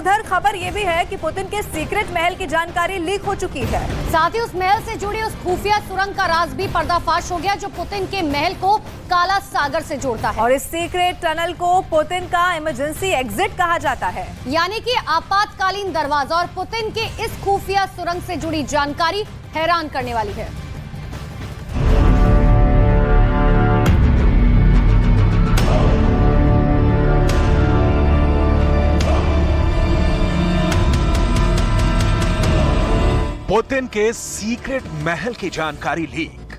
उधर खबर ये भी है कि पुतिन के सीक्रेट महल की जानकारी लीक हो चुकी है। साथ ही उस महल से जुड़ी उस खुफिया सुरंग का राज भी पर्दाफाश हो गया जो पुतिन के महल को काला सागर से जोड़ता है। और इस सीक्रेट टनल को पुतिन का इमरजेंसी एग्जिट कहा जाता है, यानी कि आपातकालीन दरवाजा। और पुतिन के इस खुफिया सुरंग से जुड़ी जानकारी हैरान करने वाली है। पुतिन के सीक्रेट महल की जानकारी लीक।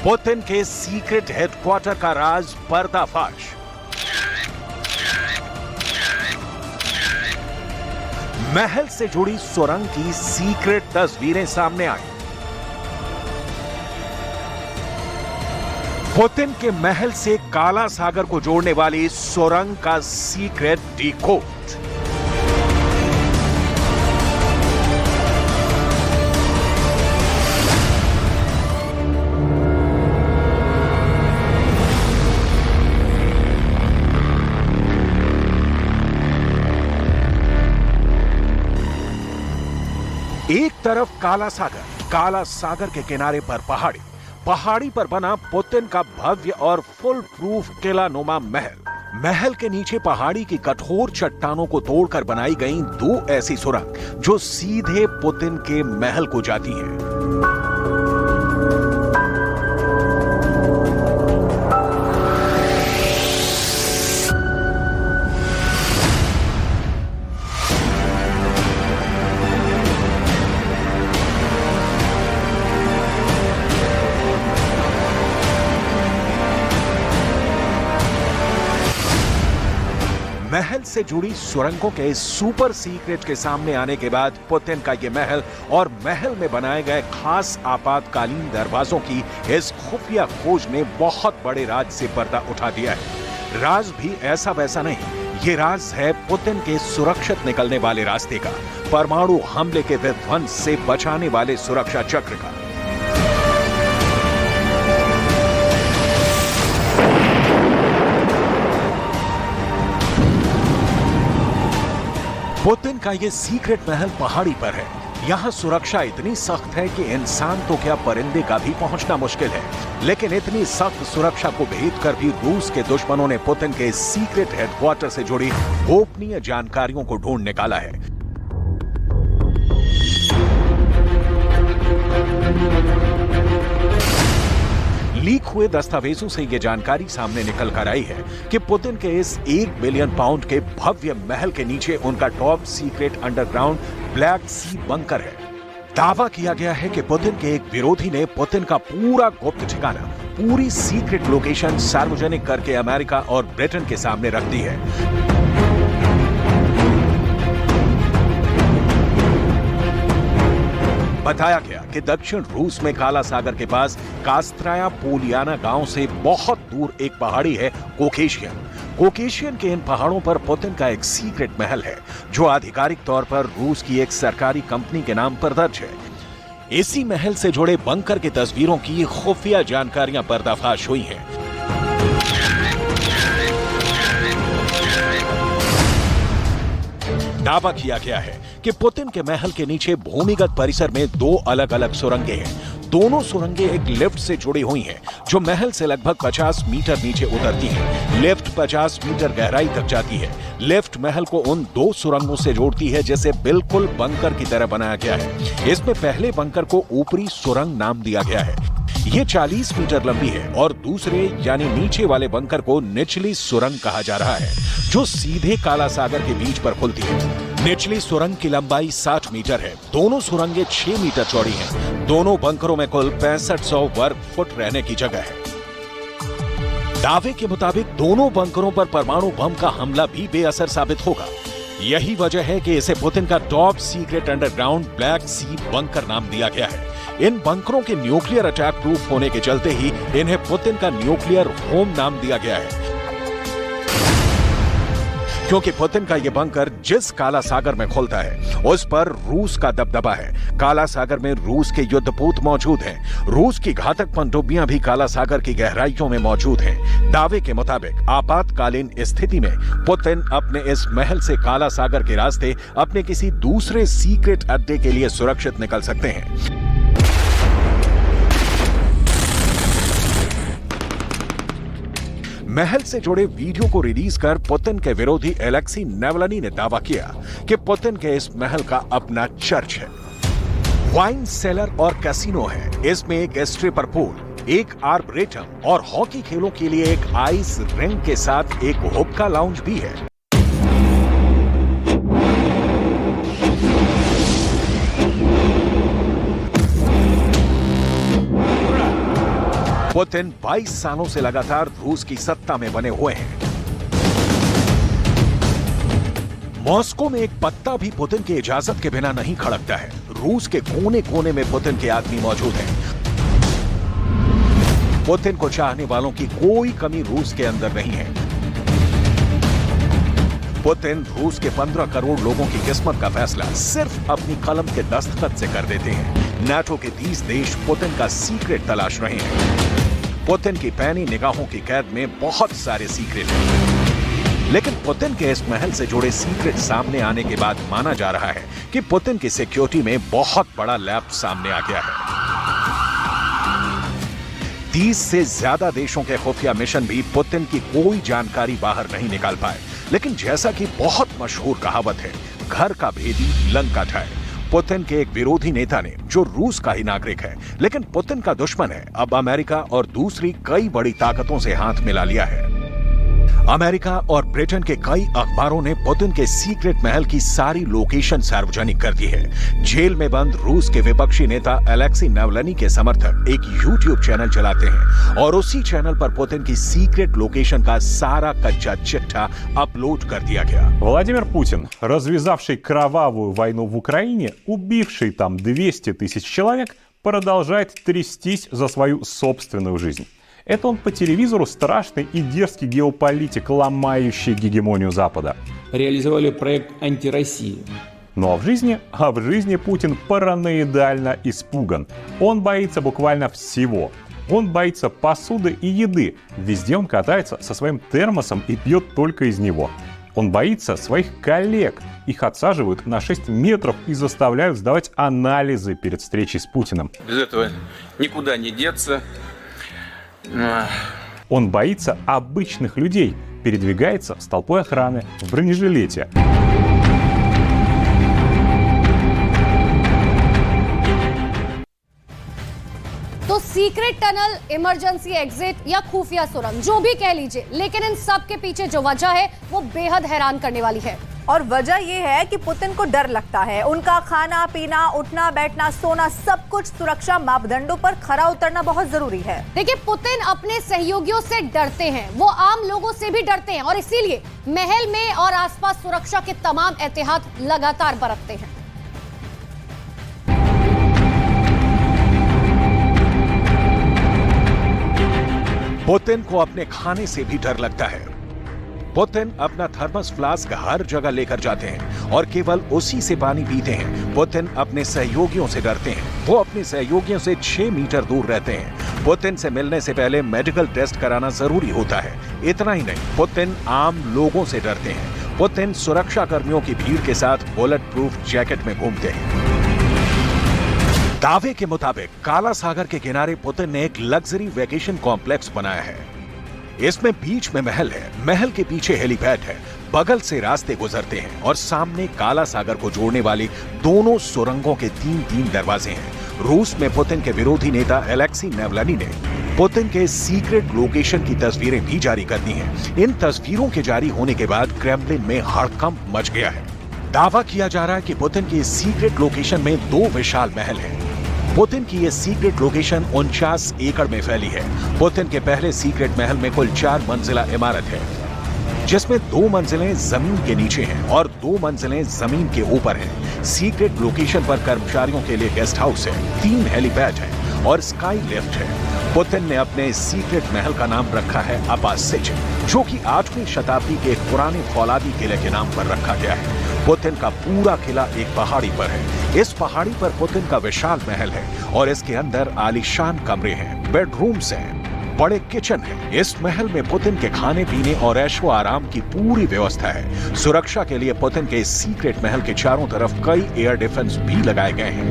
पुतिन के सीक्रेट हेडक्वार्टर का राज पर्दाफाश। महल से जुड़ी सुरंग की सीक्रेट तस्वीरें सामने आई। पुतिन के महल से काला सागर को जोड़ने वाली सुरंग का सीक्रेट डिकोड। एक तरफ काला सागर के किनारे पर पहाड़ी पर बना पुतिन का भव्य और फुल प्रूफ किलानुमा महल के नीचे पहाड़ी की कठोर चट्टानों को तोड़कर बनाई गई दो ऐसी सुरंग जो सीधे पुतिन के महल को जाती हैं। महल से जुड़ी सुरंगों के सुपर सीक्रेट के सामने आने के बाद पुतिन का ये महल और महल में बनाए गए खास आपातकालीन दरवाजों की इस खुफिया खोज ने बहुत बड़े राज से पर्दा उठा दिया है। राज भी ऐसा वैसा नहीं, ये राज है पुतिन के सुरक्षित निकलने वाले रास्ते का, परमाणु हमले के विध्वंस से बचाने वाले सुरक्षा चक्र का। पुतिन का ये सीक्रेट महल पहाड़ी पर है। यहाँ सुरक्षा इतनी सख्त है कि इंसान तो क्या परिंदे का भी पहुंचना मुश्किल है। लेकिन इतनी सख्त सुरक्षा को भेद कर भी रूस के दुश्मनों ने पुतिन के सीक्रेट हेडक्वार्टर से जुड़ी गोपनीय जानकारियों को ढूंढ निकाला है। लीक हुए दस्तावेजों से यह जानकारी सामने निकल कर आई है कि पुतिन के इस 1 बिलियन पाउंड के भव्य महल के नीचे उनका टॉप सीक्रेट अंडरग्राउंड ब्लैक सी बंकर है। दावा किया गया है कि पुतिन के एक विरोधी ने पुतिन का पूरा गुप्त ठिकाना, पूरी सीक्रेट लोकेशन सार्वजनिक करके अमेरिका और ब्रिटेन के सामने रख दी है। बताया गया कि दक्षिण रूस में काला सागर के पास कास्त्राया पोलियाना गांव से बहुत दूर एक पहाड़ी है कोकेशियन के इन पहाड़ों पर पुतिन का एक सीक्रेट महल है जो आधिकारिक तौर पर रूस की एक सरकारी कंपनी के नाम पर दर्ज है। इसी महल से जुड़े बंकर की तस्वीरों की खुफिया जानकारियां पर्दाफाश हुई हैं। दावा किया गया है कि पुतिन के महल के नीचे भूमिगत परिसर में दो अलग अलग सुरंगें हैं। दोनों सुरंगें एक लिफ्ट से जुड़ी हुई हैं, जो महल से लगभग 50 मीटर नीचे उतरती है। लिफ्ट 50 मीटर गहराई तक जाती है। लिफ्ट महल को उन दो सुरंगों से जोड़ती है जिसे बिल्कुल बंकर की तरह बनाया गया है। इसमें पहले बंकर को ऊपरी सुरंग नाम दिया गया है। ये 40 मीटर लंबी है और दूसरे यानी नीचे वाले बंकर को निचली सुरंग कहा जा रहा है, जो सीधे काला सागर के बीच पर खुलती है। निचली सुरंग की लंबाई 60 मीटर है। दोनों सुरंगें 6 मीटर चौड़ी हैं। दोनों बंकरों में कुल 6500 वर्ग फुट रहने की जगह है। दावे के मुताबिक दोनों बंकरों पर परमाणु बम का हमला भी बेअसर साबित होगा। यही वजह है कि इसे पुतिन का टॉप सीक्रेट अंडरग्राउंड ब्लैक सी बंकर नाम दिया गया है। इन बंकरों के न्यूक्लियर अटैक प्रूफ होने के चलते ही इन्हें पुतिन का न्यूक्लियर होम नाम दिया गया है। क्योंकि पुतिन का यह बंकर जिस काला सागर में खुलता है उस पर रूस का दबदबा है। काला सागर में रूस के युद्धपोत मौजूद हैं। रूस की घातक पनडुब्बियां भी काला सागर की गहराइयों में मौजूद हैं। दावे के मुताबिक आपातकालीन स्थिति में पुतिन अपने इस महल से काला सागर के रास्ते अपने किसी दूसरे सीक्रेट अड्डे के लिए सुरक्षित निकल सकते हैं। महल से जुड़े वीडियो को रिलीज कर पुतिन के विरोधी एलेक्सी नावल्नी ने दावा किया कि पुतिन के इस महल का अपना चर्च है, वाइन सेलर और कैसीनो है। इसमें एक स्ट्रिपर पूल, एक आर्बरेटम और हॉकी खेलों के लिए एक आइस रिंग के साथ एक हुक्का लाउंज भी है। पुतिन 22 सालों से लगातार रूस की सत्ता में बने हुए हैं। मॉस्को में एक पत्ता भी पुतिन की इजाजत के बिना नहीं खड़कता है। रूस के कोने कोने में पुतिन के आदमी मौजूद हैं। पुतिन को चाहने वालों की कोई कमी रूस के अंदर नहीं है। पुतिन रूस के 15 करोड़ लोगों की किस्मत का फैसला सिर्फ अपनी कलम के दस्तखत से कर देते हैं। नाटो के 30 देश पुतिन का सीक्रेट तलाश रहे हैं। पुतिन की पैनी निगाहों की कैद में बहुत सारे सीक्रेट हैं। लेकिन पुतिन के इस महल से जुड़े सीक्रेट सामने आने के बाद माना जा रहा है कि पुतिन की सिक्योरिटी में बहुत बड़ा लैप सामने आ गया है। 30 से ज्यादा देशों के खुफिया मिशन भी पुतिन की कोई जानकारी बाहर नहीं निकाल पाए। लेकिन जैसा कि बहुत मशहूर कहावत है, घर का भेदी लंका ढाए। पुतिन के एक विरोधी नेता ने, जो रूस का ही नागरिक है लेकिन पुतिन का दुश्मन है, अब अमेरिका और दूसरी कई बड़ी ताकतों से हाथ मिला लिया है। अमेरिका और ब्रिटेन के कई अखबारों ने पुतिन के सीक्रेट महल की सारी लोकेशन सार्वजनिक कर दी है। जेल में बंद रूस के विपक्षी नेता एलेक्सी नावल्नी के समर्थक एक यूट्यूब चैनल चलाते हैं और उसी चैनल पर पुतिन की सीक्रेट लोकेशन का सारा कच्चा चिट्ठा अपलोड कर दिया गया। Владимир Путин, развязавший кровавую войну в Украине, убивший там 200 тысяч человек, продолжает трястись за свою собственную жизнь. Это он по телевизору страшный и дерзкий геополитик, ломающий гегемонию Запада. Реализовали проект «Антироссия». Ну а в жизни Путин параноидально испуган. Он боится буквально всего. Он боится посуды и еды. Везде он катается со своим термосом и пьет только из него. Он боится своих коллег. Их отсаживают на 6 метров и заставляют сдавать анализы перед встречей с Путиным. Без этого никуда не деться. Он боится обычных людей, передвигается с толпой охраны в бронежилете. तो सीक्रेट टनल, इमरजेंसी एग्जिट या खुफिया सुरंग, जो भी कह लीजिए, लेकिन इन सब के पीछे जो वजह है वो बेहद हैरान करने वाली है। और वजह यह है कि पुतिन को डर लगता है। उनका खाना पीना, उठना बैठना, सोना, सब कुछ सुरक्षा मापदंडों पर खरा उतरना बहुत जरूरी है। देखिए, पुतिन अपने सहयोगियों से डरते हैं, वो आम लोगों से भी डरते हैं और इसीलिए महल में और आसपास सुरक्षा के तमाम एहतियात लगातार बरतते हैं। पुतिन को अपने खाने से भी डर लगता है। पुतिन अपना थर्मस फ्लास्क हर जगह लेकर जाते हैं और केवल उसी से पानी पीते हैं। पुतिन अपने सहयोगियों से डरते हैं। वो अपने सहयोगियों से 6 मीटर दूर रहते हैं। पुतिन से मिलने से पहले मेडिकल टेस्ट कराना जरूरी होता है। इतना ही नहीं, पुतिन आम लोगों से डरते हैं। पुतिन सुरक्षा कर्मियों की भीड़ के साथ बुलेट प्रूफ जैकेट में घूमते हैं। दावे के मुताबिक काला सागर के किनारे पुतिन ने एक लग्जरी वेकेशन कॉम्प्लेक्स बनाया है। इसमें बीच में महल है, महल के पीछे हेलीपैड है, बगल से रास्ते गुजरते हैं और सामने काला सागर को जोड़ने वाली दोनों सुरंगों के 3-3 दरवाजे हैं। रूस में पुतिन के विरोधी नेता एलेक्सी नावल्नी ने पुतिन के सीक्रेट लोकेशन की तस्वीरें भी जारी कर दी हैं। इन तस्वीरों के जारी होने के बाद क्रेमलिन में हड़कंप मच गया है। दावा किया जा रहा है कि पुतिन की सीक्रेट लोकेशन में 2 विशाल महल हैं। पुतिन की यह सीक्रेट लोकेशन 49 एकड़ में फैली है। पुतिन के पहले सीक्रेट महल में कुल 4 मंजिला इमारत है, जिसमें 2 मंजिलें जमीन के नीचे हैं और 2 मंजिलें जमीन के ऊपर हैं। सीक्रेट लोकेशन पर कर्मचारियों के लिए गेस्ट हाउस है, 3 हेलीपैड है और स्काई लिफ्ट है। पुतिन ने अपने सीक्रेट महल का नाम रखा है अपासिज, जो कि 8वीं शताब्दी के एक पुराने फौलादी किले के नाम पर रखा गया है। पुतिन का पूरा किला एक पहाड़ी पर है। इस पहाड़ी पर पुतिन का विशाल महल है और इसके अंदर आलीशान कमरे हैं, बेडरूम्स हैं, बड़े किचन है। इस महल में पुतिन के खाने पीने और ऐशो आराम की पूरी व्यवस्था है। सुरक्षा के लिए पुतिन के इस सीक्रेट महल के चारों तरफ कई एयर डिफेंस भी लगाए गए हैं।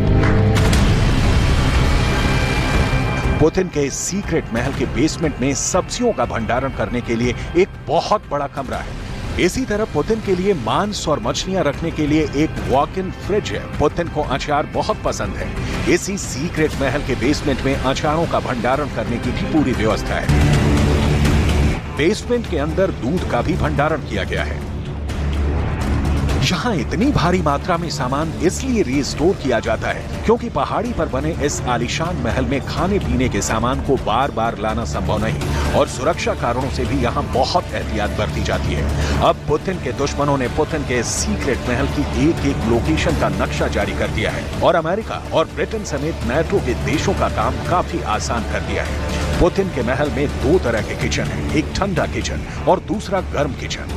पुतिन के इस सीक्रेट महल के बेसमेंट में सब्जियों का भंडारण करने के लिए एक बहुत बड़ा कमरा है। इसी तरह पुतिन के लिए मांस और मछलियां रखने के लिए एक वॉक इन फ्रिज है। पुतिन को अचार बहुत पसंद है। इसी सीक्रेट महल के बेसमेंट में अचारों का भंडारण करने की भी पूरी व्यवस्था है। बेसमेंट के अंदर दूध का भी भंडारण किया गया है। यहाँ इतनी भारी मात्रा में सामान इसलिए रीस्टोर किया जाता है क्योंकि पहाड़ी पर बने इस आलीशान महल में खाने पीने के सामान को बार बार लाना संभव नहीं और सुरक्षा कारणों से भी यहाँ बहुत एहतियात बरती जाती है। अब पुतिन के दुश्मनों ने पुतिन के सीक्रेट महल की एक एक लोकेशन का नक्शा जारी कर दिया है और अमेरिका और ब्रिटेन समेत नाटो के देशों का काम काफी आसान कर दिया है। पुतिन के महल में 2 तरह के किचन है, एक ठंडा किचन और दूसरा गर्म किचन।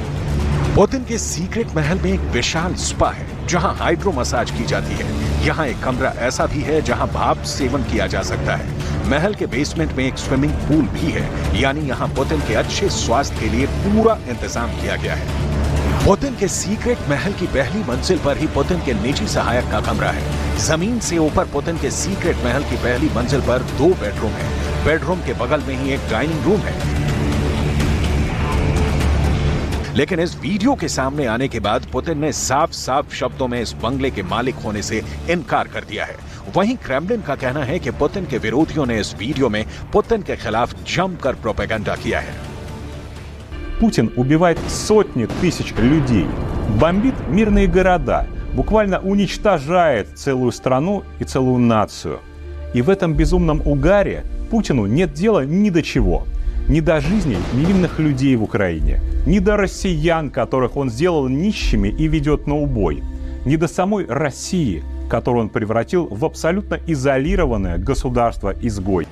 पुतिन के सीक्रेट महल में एक विशाल स्पा है जहां हाइड्रो मसाज की जाती है। यहाँ एक कमरा ऐसा भी है जहां भाप सेवन किया जा सकता है। महल के बेसमेंट में एक स्विमिंग पूल भी है, यानी यहाँ पुतिन के अच्छे स्वास्थ्य के लिए पूरा इंतजाम किया गया है। पुतिन के सीक्रेट महल की पहली मंजिल पर ही पुतिन के निजी सहायक का कमरा है। जमीन से ऊपर पुतिन के सीक्रेट महल की पहली मंजिल पर 2 बेडरूम है। बेडरूम के बगल में ही एक डाइनिंग रूम है। लेकिन इस वीडियो के सामने आने के बाद पुतिन ने साफ साफ शब्दों में इस बंगले के मालिक होने से इनकार कर दिया है। वहीं क्रेमलिन का कहना है कि पुतिन के विरोधियों ने इस वीडियो में पुतिन के खिलाफ जमकर प्रोपेगेंडा किया है। Путин убивает сотни тысяч людей, бомбит мирные города, буквально уничтожает целую страну и целую нацию. И в этом безумном угаре Путину нет дела ни до чего. Ни до жизней невинных людей в Украине, ни до россиян, которых он сделал нищими и ведет на убой, ни до самой России, которую он превратил в абсолютно изолированное государство-изгой.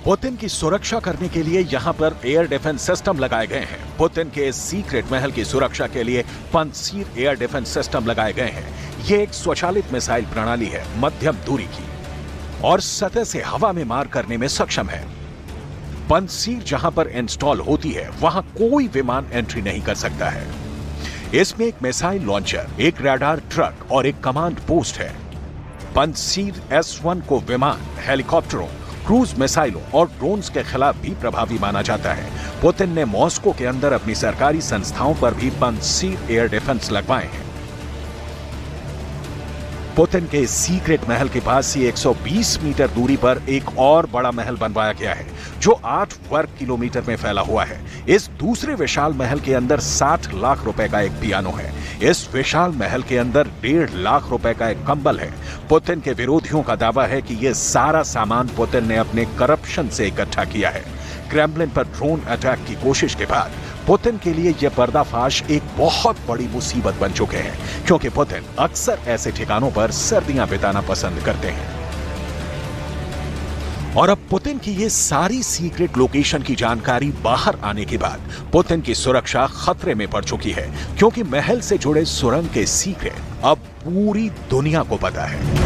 पुतिन की सुरक्षा करने के लिए यहाँ पर एयर डिफेंस सिस्टम लगाए गए हैं। पुतिन के इस सीक्रेट महल की सुरक्षा के लिए पंसीर एयर डिफेंस सिस्टम लगाए गए हैं। ये एक स्वचालित मिसाइल प्रणाली है, मध्यम दूरी की, और सतह से हवा में मार करने में सक्षम है। पंसीर जहां पर इंस्टॉल होती है वहां कोई विमान एंट्री नहीं कर सकता है। इसमें एक मिसाइल लॉन्चर, एक रडार ट्रक और एक कमांड पोस्ट है। पंसीर S1 को विमान, हेलीकॉप्टरों, क्रूज मिसाइलों और ड्रोन्स के खिलाफ भी प्रभावी माना जाता है। पुतिन ने मॉस्को के अंदर अपनी सरकारी संस्थाओं पर भी पंसीर एयर डिफेंस लगवाए हैं। पुतिन के सीक्रेट महल के पास ही 120 मीटर दूरी पर एक और बड़ा महल बनवाया गया है जो 8 वर्ग किलोमीटर में फैला हुआ है। इस दूसरे विशाल महल के अंदर 60 लाख रुपए का एक पियानो है। इस विशाल महल के अंदर 1.5 लाख रुपए का एक कंबल है। पुतिन के विरोधियों का दावा है कि यह सारा सामान पुतिन ने अपने करप्शन से इकट्ठा किया है। क्रेमलिन पर ड्रोन अटैक की कोशिश के बाद पुतिन के लिए यह पर्दाफाश एक बहुत बड़ी मुसीबत बन चुके हैं, क्योंकि पुतिन अक्सर ऐसे ठिकानों पर सर्दियां बिताना पसंद करते हैं। और अब पुतिन की ये सारी सीक्रेट लोकेशन की जानकारी बाहर आने के बाद पुतिन की सुरक्षा खतरे में पड़ चुकी है, क्योंकि महल से जुड़े सुरंग के सीक्रेट अब पूरी दुनिया को पता है।